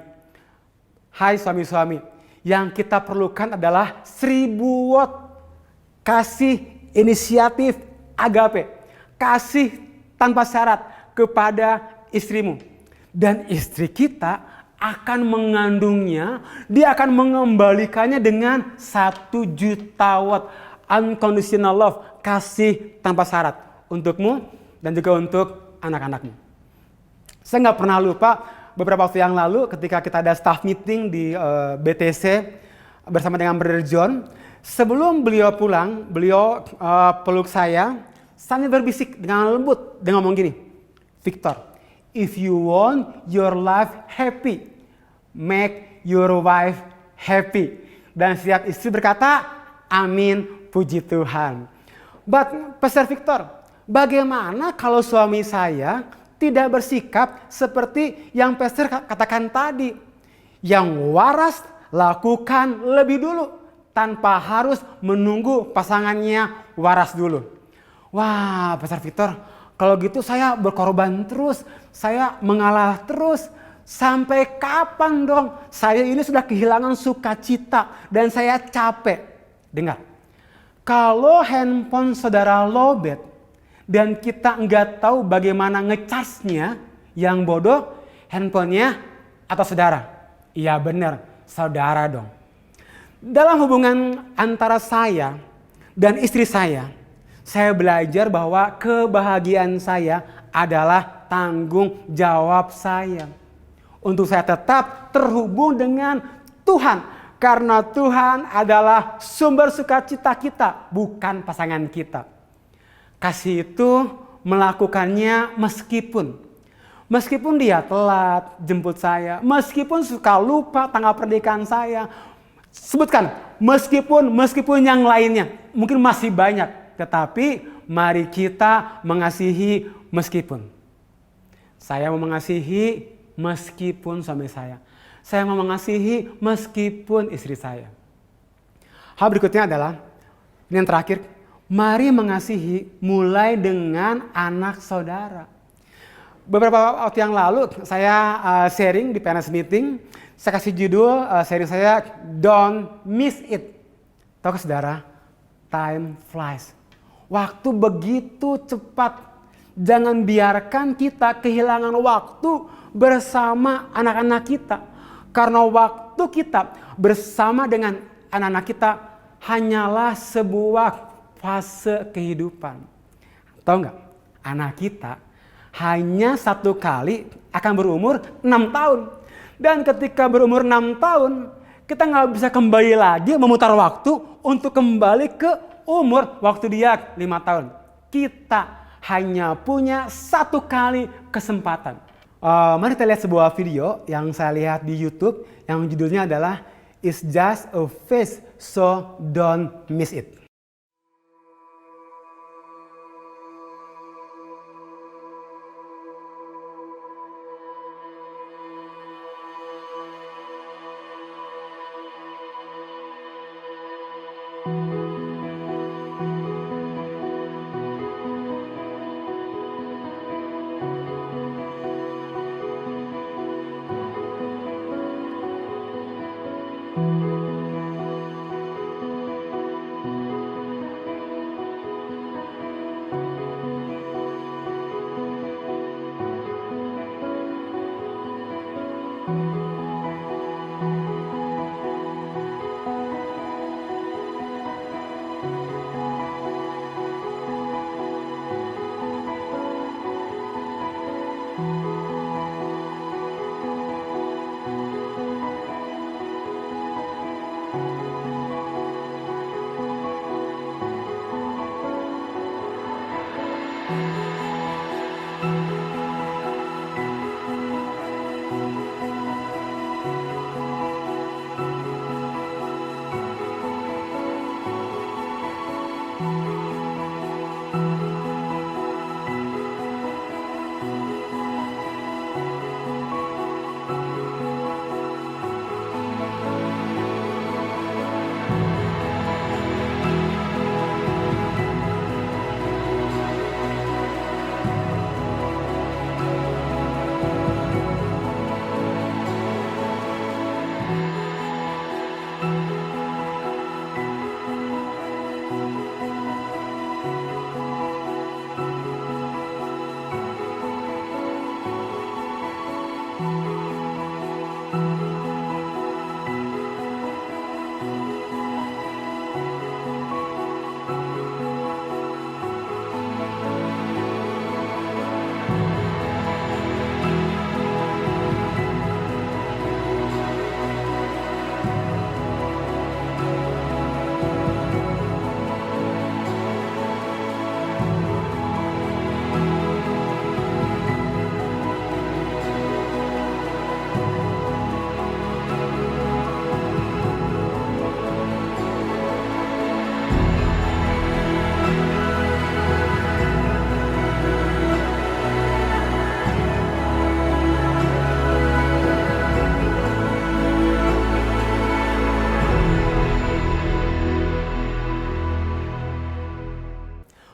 Hai suami-suami, yang kita perlukan adalah 1000 watt kasih inisiatif agape, kasih tanpa syarat kepada istrimu. Dan istri kita akan mengandungnya, dia akan mengembalikannya dengan 1 juta watt unconditional love, kasih tanpa syarat untukmu dan juga untuk anak-anakmu. Saya nggak pernah lupa beberapa waktu yang lalu ketika kita ada staff meeting di BTC bersama dengan Brother John. Sebelum beliau pulang, beliau peluk saya sambil berbisik dengan lembut. Dia ngomong gini, Victor, if you want your life happy, make your wife happy. Dan setiap istri berkata, amin, puji Tuhan. But Pastor Victor, bagaimana kalau suami saya tidak bersikap seperti yang Pastor katakan tadi? Yang waras lakukan lebih dulu tanpa harus menunggu pasangannya waras dulu. Wah, Pastor Victor, kalau gitu saya berkorban terus, saya mengalah terus. Sampai kapan dong? Saya ini sudah kehilangan sukacita dan saya capek. Dengar, Kalau handphone saudara lowbat dan kita nggak tahu bagaimana ngecasnya, yang bodoh handphonenya atau saudara? Iya benar, saudara dong. Dalam hubungan antara saya dan istri saya belajar bahwa kebahagiaan saya adalah tanggung jawab saya. Untuk saya tetap terhubung dengan Tuhan. Karena Tuhan adalah sumber sukacita kita, bukan pasangan kita. Kasih itu melakukannya meskipun dia telat jemput saya, meskipun suka lupa tanggal pernikahan saya. Sebutkan, meskipun yang lainnya, mungkin masih banyak. Tetapi mari kita mengasihi meskipun. Saya mau mengasihi meskipun suami saya. Saya mau mengasihi meskipun istri saya. Hal berikutnya adalah, ini yang terakhir, mari mengasihi mulai dengan anak saudara. Beberapa waktu yang lalu saya sharing di PNS Meeting, saya kasih judul sharing saya, Don't Miss It. Tahu saudara, time flies. Waktu begitu cepat. Jangan biarkan kita kehilangan waktu bersama anak-anak kita. Karena waktu kita bersama dengan anak-anak kita hanyalah sebuah fase kehidupan. Tahu nggak? Anak kita hanya satu kali akan berumur 6 tahun. Dan ketika berumur 6 tahun, kita nggak bisa kembali lagi memutar waktu untuk kembali ke umur waktu dia 5 tahun. Kita hanya punya satu kali kesempatan. Mari kita lihat sebuah video yang saya lihat di YouTube yang judulnya adalah It's Just a Phase, So Don't Miss It.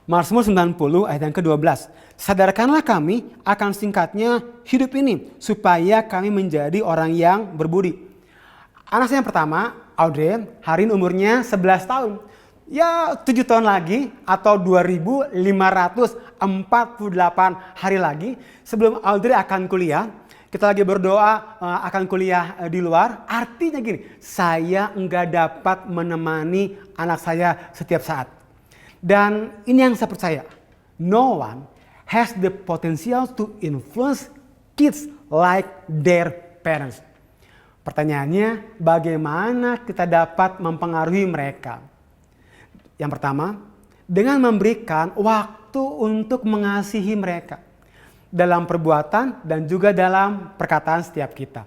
Mazmur 90 ayat yang ke-12. Sadarkanlah kami akan singkatnya hidup ini, supaya kami menjadi orang yang berbudi. Anak saya yang pertama, Audrey, hari ini umurnya 11 tahun. Ya 7 tahun lagi atau 2548 hari lagi sebelum Audrey akan kuliah. Kita lagi berdoa akan kuliah di luar. Artinya gini, saya nggak dapat menemani anak saya setiap saat. Dan ini yang saya percaya. No one has the potential to influence kids like their parents. Pertanyaannya, bagaimana kita dapat mempengaruhi mereka? Yang pertama, dengan memberikan waktu untuk mengasihi mereka dalam perbuatan dan juga dalam perkataan setiap kita.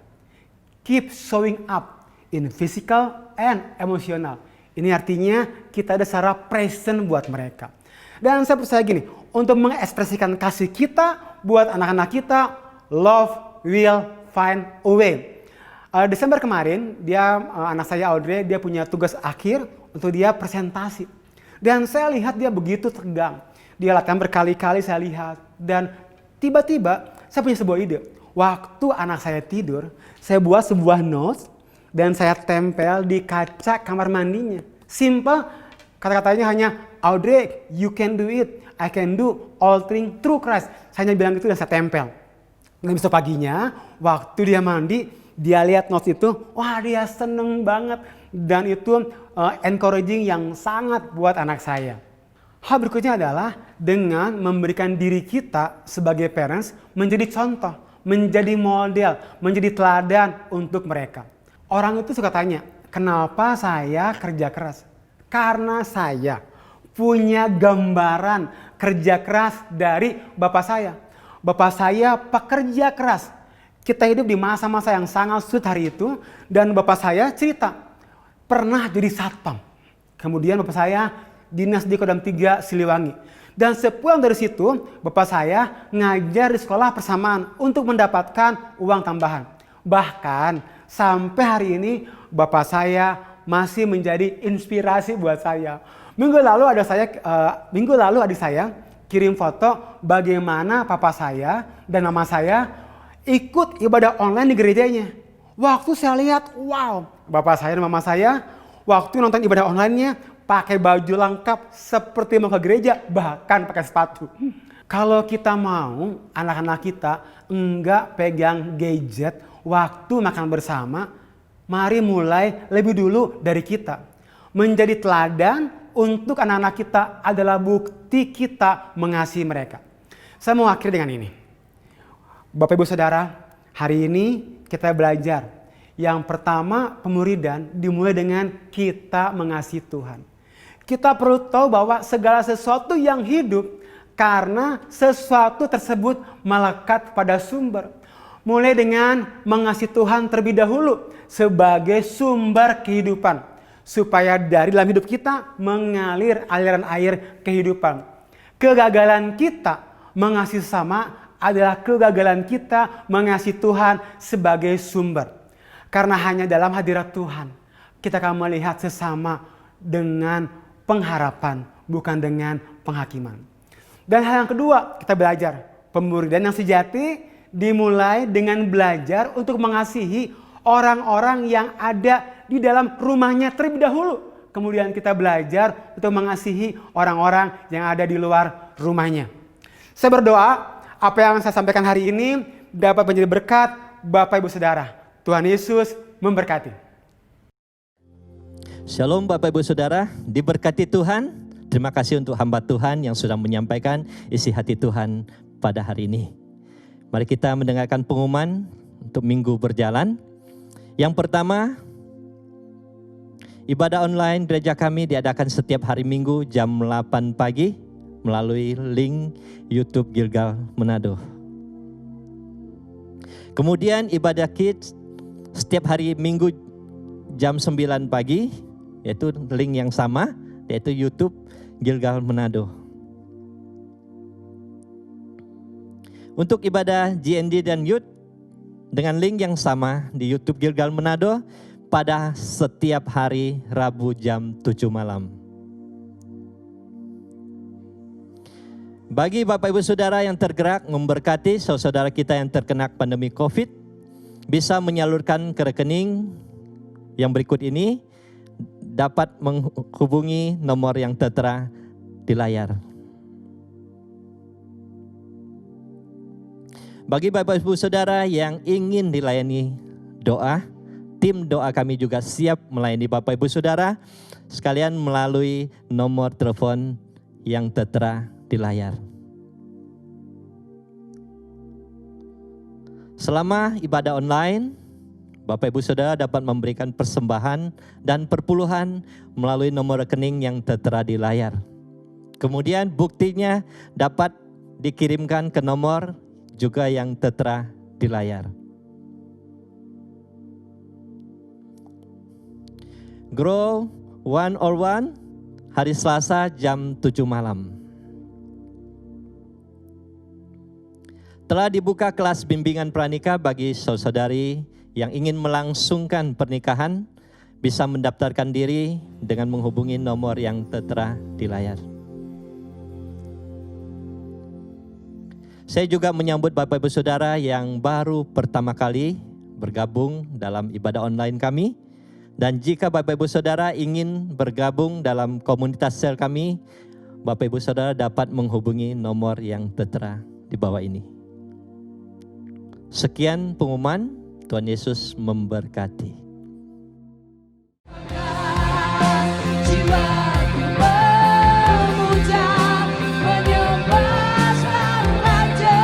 Keep showing up in physical and emotional. Ini artinya kita ada secara present buat mereka. Dan saya percaya gini, untuk mengekspresikan kasih kita buat anak-anak kita, love will find a way. Desember kemarin, anak saya Audrey, dia punya tugas akhir untuk dia presentasi. Dan saya lihat dia begitu tegang. Dia latihan berkali-kali saya lihat. Dan tiba-tiba saya punya sebuah ide. Waktu anak saya tidur, saya buat sebuah notes dan saya tempel di kaca kamar mandinya. Simple, kata-katanya hanya, Audrey, you can do it. I can do all things through Christ. Saya hanya bilang itu dan saya tempel. Dan besok paginya, waktu dia mandi, dia lihat notes itu, wah dia seneng banget. Dan itu encouraging yang sangat buat anak saya. Hal berikutnya adalah dengan memberikan diri kita sebagai parents menjadi contoh, menjadi model, menjadi teladan untuk mereka. Orang itu suka tanya, kenapa saya kerja keras? Karena saya punya gambaran kerja keras dari bapak saya. Bapak saya pekerja keras. Kita hidup di masa-masa yang sangat sulit hari itu dan bapak saya cerita pernah jadi satpam. Kemudian bapak saya dinas di Kodam 3 Siliwangi. Dan sepulang dari situ, bapak saya ngajar di sekolah persamaan untuk mendapatkan uang tambahan. Bahkan sampai hari ini bapak saya masih menjadi inspirasi buat saya. Minggu lalu adik saya kirim foto bagaimana papa saya dan mama saya ikut ibadah online di gerejanya. Waktu saya lihat, wow, bapak saya dan mama saya waktu nonton ibadah online-nya pakai baju lengkap seperti mau ke gereja, bahkan pakai sepatu. Kalau kita mau anak-anak kita enggak pegang gadget waktu makan bersama, mari mulai lebih dulu dari kita. Menjadi teladan untuk anak-anak kita adalah bukti kita mengasihi mereka. Saya mau akhiri dengan ini. Bapak Ibu Saudara, hari ini kita belajar. Yang pertama, pemuridan dimulai dengan kita mengasihi Tuhan. Kita perlu tahu bahwa segala sesuatu yang hidup karena sesuatu tersebut melekat pada sumber. Mulai dengan mengasihi Tuhan terlebih dahulu sebagai sumber kehidupan. Supaya dari dalam hidup kita mengalir aliran air kehidupan. Kegagalan kita mengasihi sesama adalah kegagalan kita mengasihi Tuhan sebagai sumber. Karena hanya dalam hadirat Tuhan kita akan melihat sesama dengan pengharapan, bukan dengan penghakiman. Dan hal yang kedua, kita belajar pemuridan yang sejati dimulai dengan belajar untuk mengasihi orang-orang yang ada di dalam rumahnya terlebih dahulu. Kemudian kita belajar untuk mengasihi orang-orang yang ada di luar rumahnya. Saya berdoa apa yang saya sampaikan hari ini dapat menjadi berkat Bapak Ibu Saudara. Tuhan Yesus memberkati. Shalom Bapak Ibu Saudara, diberkati Tuhan. Terima kasih untuk hamba Tuhan yang sudah menyampaikan isi hati Tuhan pada hari ini. Mari kita mendengarkan pengumuman untuk minggu berjalan. Yang pertama, ibadah online gereja kami diadakan setiap hari Minggu jam 8 pagi melalui link YouTube Gilgal Manado. Kemudian ibadah kids setiap hari Minggu jam 9 pagi, yaitu link yang sama, yaitu YouTube Gilgal Manado. Untuk ibadah GND dan Youth dengan link yang sama di YouTube Gilgal Manado pada setiap hari Rabu jam 7 malam. Bagi Bapak Ibu Saudara yang tergerak memberkati saudara kita yang terkena pandemi COVID, bisa menyalurkan ke rekening yang berikut ini dapat menghubungi nomor yang tertera di layar. Bagi Bapak Ibu Saudara yang ingin dilayani doa, tim doa kami juga siap melayani Bapak Ibu Saudara sekalian melalui nomor telepon yang tertera di layar. Selama ibadah online, Bapak Ibu Saudara dapat memberikan persembahan dan perpuluhan melalui nomor rekening yang tertera di layar. Kemudian buktinya dapat dikirimkan ke nomor juga yang tertera di layar. Grow 101 hari Selasa jam 7 malam. Telah dibuka kelas bimbingan pranikah bagi saudari yang ingin melangsungkan pernikahan, bisa mendaftarkan diri dengan menghubungi nomor yang tertera di layar. Saya juga menyambut Bapak Ibu Saudara yang baru pertama kali bergabung dalam ibadah online kami. Dan jika Bapak Ibu Saudara ingin bergabung dalam komunitas sel kami, Bapak Ibu Saudara dapat menghubungi nomor yang tertera di bawah ini. Sekian pengumuman, Tuhan Yesus memberkati. Jiwaku memuja, menyembah Sang Raja,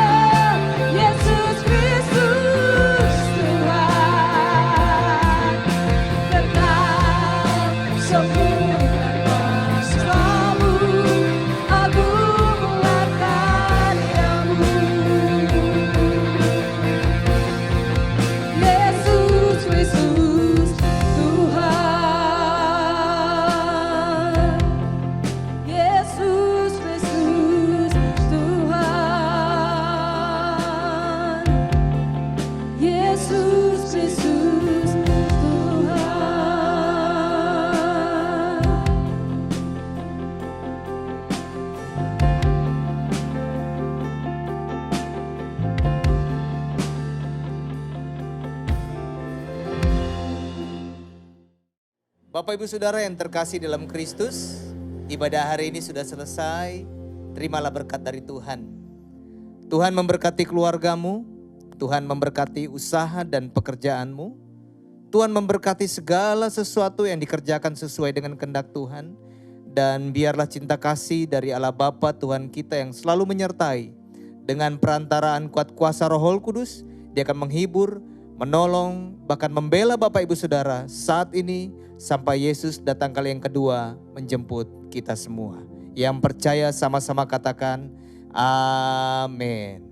Yesus Kristus Tuhan. Kekal sempurna kuasa-Mu, agunglah karya-Mu. Yesus Kristus Tuhan. Yesus Kristus Tuhan. Yesus Kristus Tuhan. Bapak Ibu Saudara yang terkasih dalam Kristus, ibadah hari ini sudah selesai. Terimalah berkat dari Tuhan. Tuhan memberkati keluargamu, Tuhan memberkati usaha dan pekerjaanmu. Tuhan memberkati segala sesuatu yang dikerjakan sesuai dengan kehendak Tuhan. Dan biarlah cinta kasih dari Allah Bapa Tuhan kita yang selalu menyertai. Dengan perantaraan kuat kuasa Roh Kudus, Dia akan menghibur, menolong, bahkan membela Bapak Ibu Saudara saat ini sampai Yesus datang kali yang kedua menjemput kita semua. Yang percaya sama-sama katakan amin.